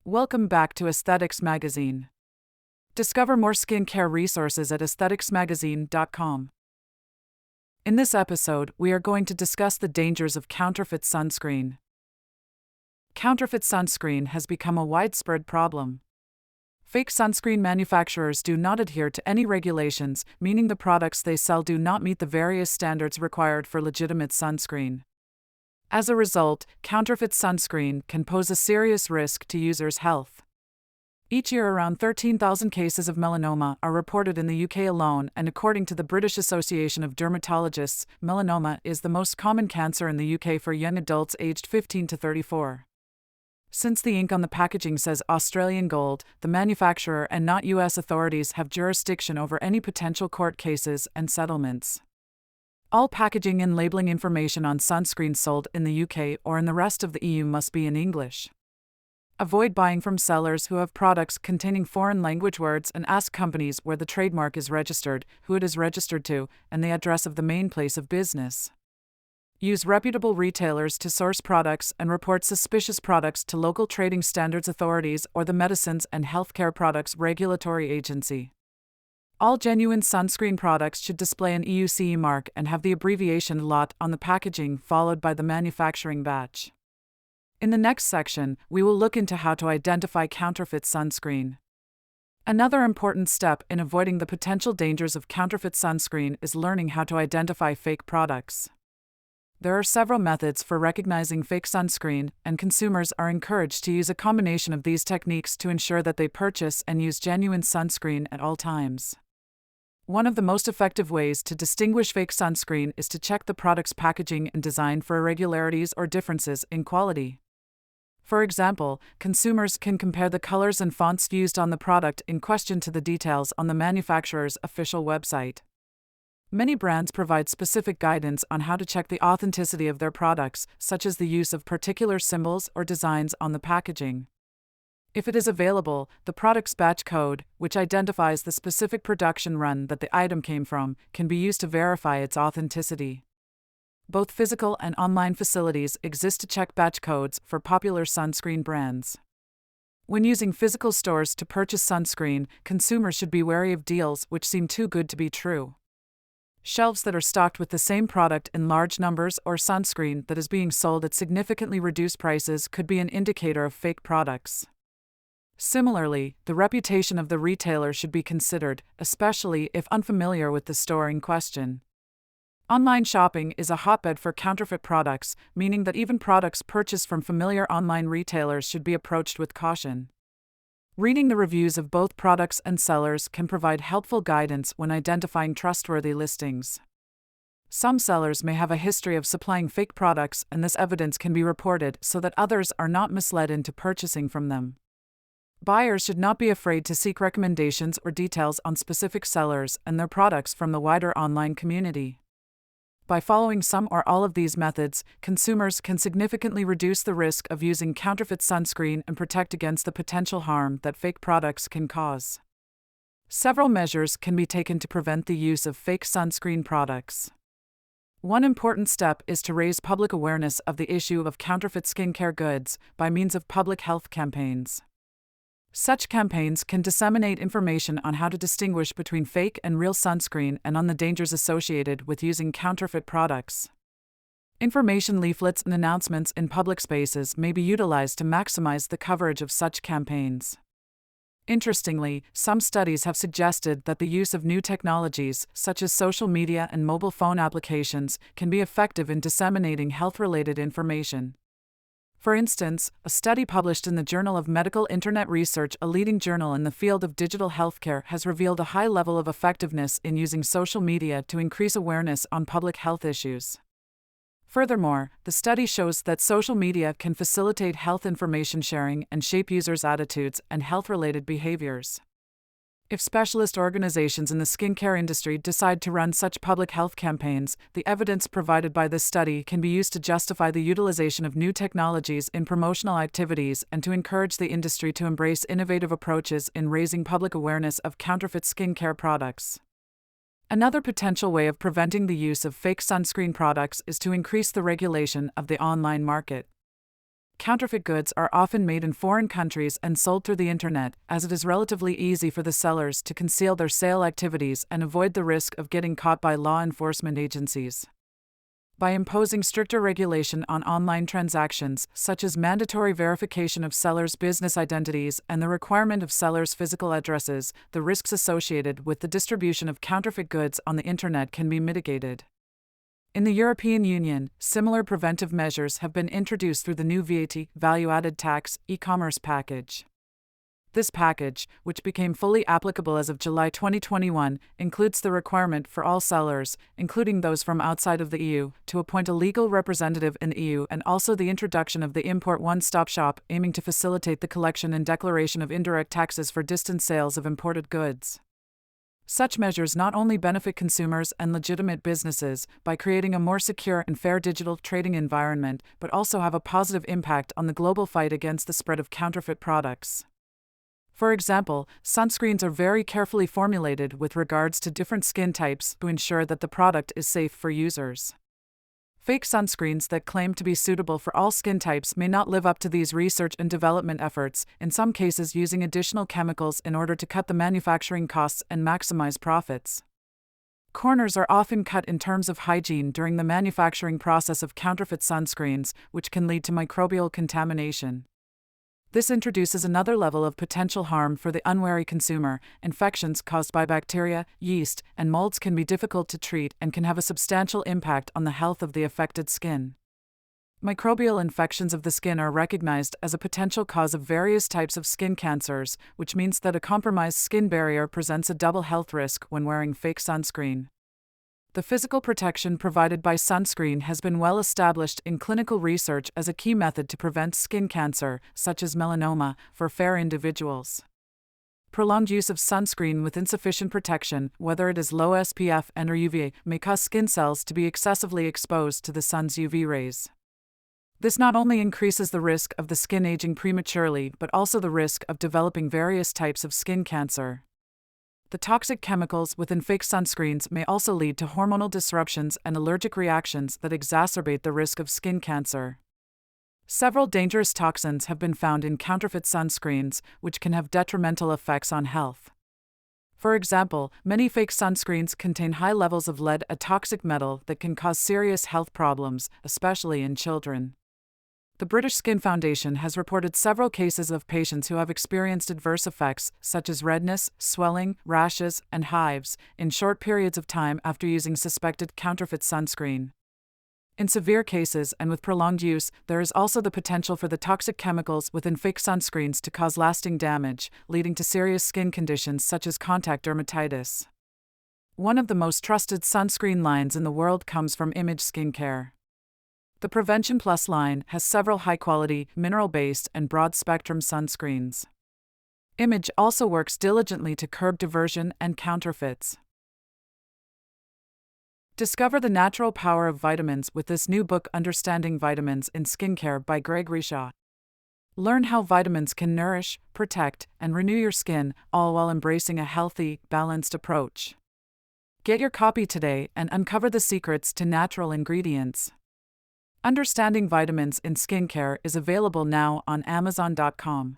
Welcome back to Aesthetics Magazine. Discover more skincare resources at aestheticsmagazine.com. In this episode, we are going to discuss the dangers of counterfeit sunscreen. Counterfeit sunscreen has become a widespread problem. Fake sunscreen manufacturers do not adhere to any regulations, meaning the products they sell do not meet the various standards required for legitimate sunscreen. As a result, counterfeit sunscreen can pose a serious risk to users' health. Each year, around 13,000 cases of melanoma are reported in the UK alone, and according to the British Association of Dermatologists, melanoma is the most common cancer in the UK for young adults aged 15 to 34. Since the ink on the packaging says Australian Gold, the manufacturer and not US authorities have jurisdiction over any potential court cases and settlements. All packaging and labeling information on sunscreens sold in the UK or in the rest of the EU must be in English. Avoid buying from sellers who have products containing foreign language words and ask companies where the trademark is registered, who it is registered to, and the address of the main place of business. Use reputable retailers to source products and report suspicious products to local trading standards authorities or the Medicines and Healthcare Products Regulatory Agency. All genuine sunscreen products should display an EU CE mark and have the abbreviation LOT on the packaging followed by the manufacturing batch. In the next section, we will look into how to identify counterfeit sunscreen. Another important step in avoiding the potential dangers of counterfeit sunscreen is learning how to identify fake products. There are several methods for recognizing fake sunscreen, and consumers are encouraged to use a combination of these techniques to ensure that they purchase and use genuine sunscreen at all times. One of the most effective ways to distinguish fake sunscreen is to check the product's packaging and design for irregularities or differences in quality. For example, consumers can compare the colors and fonts used on the product in question to the details on the manufacturer's official website. Many brands provide specific guidance on how to check the authenticity of their products, such as the use of particular symbols or designs on the packaging. If it is available, the product's batch code, which identifies the specific production run that the item came from, can be used to verify its authenticity. Both physical and online facilities exist to check batch codes for popular sunscreen brands. When using physical stores to purchase sunscreen, consumers should be wary of deals which seem too good to be true. Shelves that are stocked with the same product in large numbers or sunscreen that is being sold at significantly reduced prices could be an indicator of fake products. Similarly, the reputation of the retailer should be considered, especially if unfamiliar with the store in question. Online shopping is a hotbed for counterfeit products, meaning that even products purchased from familiar online retailers should be approached with caution. Reading the reviews of both products and sellers can provide helpful guidance when identifying trustworthy listings. Some sellers may have a history of supplying fake products, and this evidence can be reported so that others are not misled into purchasing from them. Buyers should not be afraid to seek recommendations or details on specific sellers and their products from the wider online community. By following some or all of these methods, consumers can significantly reduce the risk of using counterfeit sunscreen and protect against the potential harm that fake products can cause. Several measures can be taken to prevent the use of fake sunscreen products. One important step is to raise public awareness of the issue of counterfeit skincare goods by means of public health campaigns. Such campaigns can disseminate information on how to distinguish between fake and real sunscreen and on the dangers associated with using counterfeit products. Information leaflets and announcements in public spaces may be utilized to maximize the coverage of such campaigns. Interestingly, some studies have suggested that the use of new technologies, such as social media and mobile phone applications, can be effective in disseminating health-related information. For instance, a study published in the Journal of Medical Internet Research, a leading journal in the field of digital healthcare, has revealed a high level of effectiveness in using social media to increase awareness on public health issues. Furthermore, the study shows that social media can facilitate health information sharing and shape users' attitudes and health-related behaviors. If specialist organizations in the skincare industry decide to run such public health campaigns, the evidence provided by this study can be used to justify the utilization of new technologies in promotional activities and to encourage the industry to embrace innovative approaches in raising public awareness of counterfeit skincare products. Another potential way of preventing the use of fake sunscreen products is to increase the regulation of the online market. counterfeit goods are often made in foreign countries and sold through the internet, as it is relatively easy for the sellers to conceal their sale activities and avoid the risk of getting caught by law enforcement agencies. By imposing stricter regulation on online transactions, such as mandatory verification of sellers' business identities and the requirement of sellers' physical addresses, the risks associated with the distribution of counterfeit goods on the internet can be mitigated. In the European Union, similar preventive measures have been introduced through the new VAT, value-added tax, e-commerce package. This package, which became fully applicable as of July 2021, includes the requirement for all sellers, including those from outside of the EU, to appoint a legal representative in the EU, and also the introduction of the Import One-Stop Shop, aiming to facilitate the collection and declaration of indirect taxes for distant sales of imported goods. Such measures not only benefit consumers and legitimate businesses by creating a more secure and fair digital trading environment, but also have a positive impact on the global fight against the spread of counterfeit products. For example, sunscreens are very carefully formulated with regards to different skin types to ensure that the product is safe for users. Fake sunscreens that claim to be suitable for all skin types may not live up to these research and development efforts, in some cases using additional chemicals in order to cut the manufacturing costs and maximize profits. Corners are often cut in terms of hygiene during the manufacturing process of counterfeit sunscreens, which can lead to microbial contamination. This introduces another level of potential harm for the unwary consumer. Infections caused by bacteria, yeast, and molds can be difficult to treat and can have a substantial impact on the health of the affected skin. Microbial infections of the skin are recognized as a potential cause of various types of skin cancers, which means that a compromised skin barrier presents a double health risk when wearing fake sunscreen. The physical protection provided by sunscreen has been well established in clinical research as a key method to prevent skin cancer, such as melanoma, for fair individuals. Prolonged use of sunscreen with insufficient protection, whether it is low SPF and/or UVA, may cause skin cells to be excessively exposed to the sun's UV rays. This not only increases the risk of the skin aging prematurely, but also the risk of developing various types of skin cancer. The toxic chemicals within fake sunscreens may also lead to hormonal disruptions and allergic reactions that exacerbate the risk of skin cancer. Several dangerous toxins have been found in counterfeit sunscreens, which can have detrimental effects on health. For example, many fake sunscreens contain high levels of lead, a toxic metal that can cause serious health problems, especially in children. The British Skin Foundation has reported several cases of patients who have experienced adverse effects, such as redness, swelling, rashes, and hives, in short periods of time after using suspected counterfeit sunscreen. In severe cases and with prolonged use, there is also the potential for the toxic chemicals within fake sunscreens to cause lasting damage, leading to serious skin conditions such as contact dermatitis. One of the most trusted sunscreen lines in the world comes from Image Skincare. The Prevention Plus line has several high-quality, mineral-based, and broad-spectrum sunscreens. Image also works diligently to curb diversion and counterfeits. Discover the natural power of vitamins with this new book, Understanding Vitamins in Skincare by Greg Rishaw. Learn how vitamins can nourish, protect, and renew your skin, all while embracing a healthy, balanced approach. Get your copy today and uncover the secrets to natural ingredients. Understanding Vitamins in Skincare is available now on Amazon.com.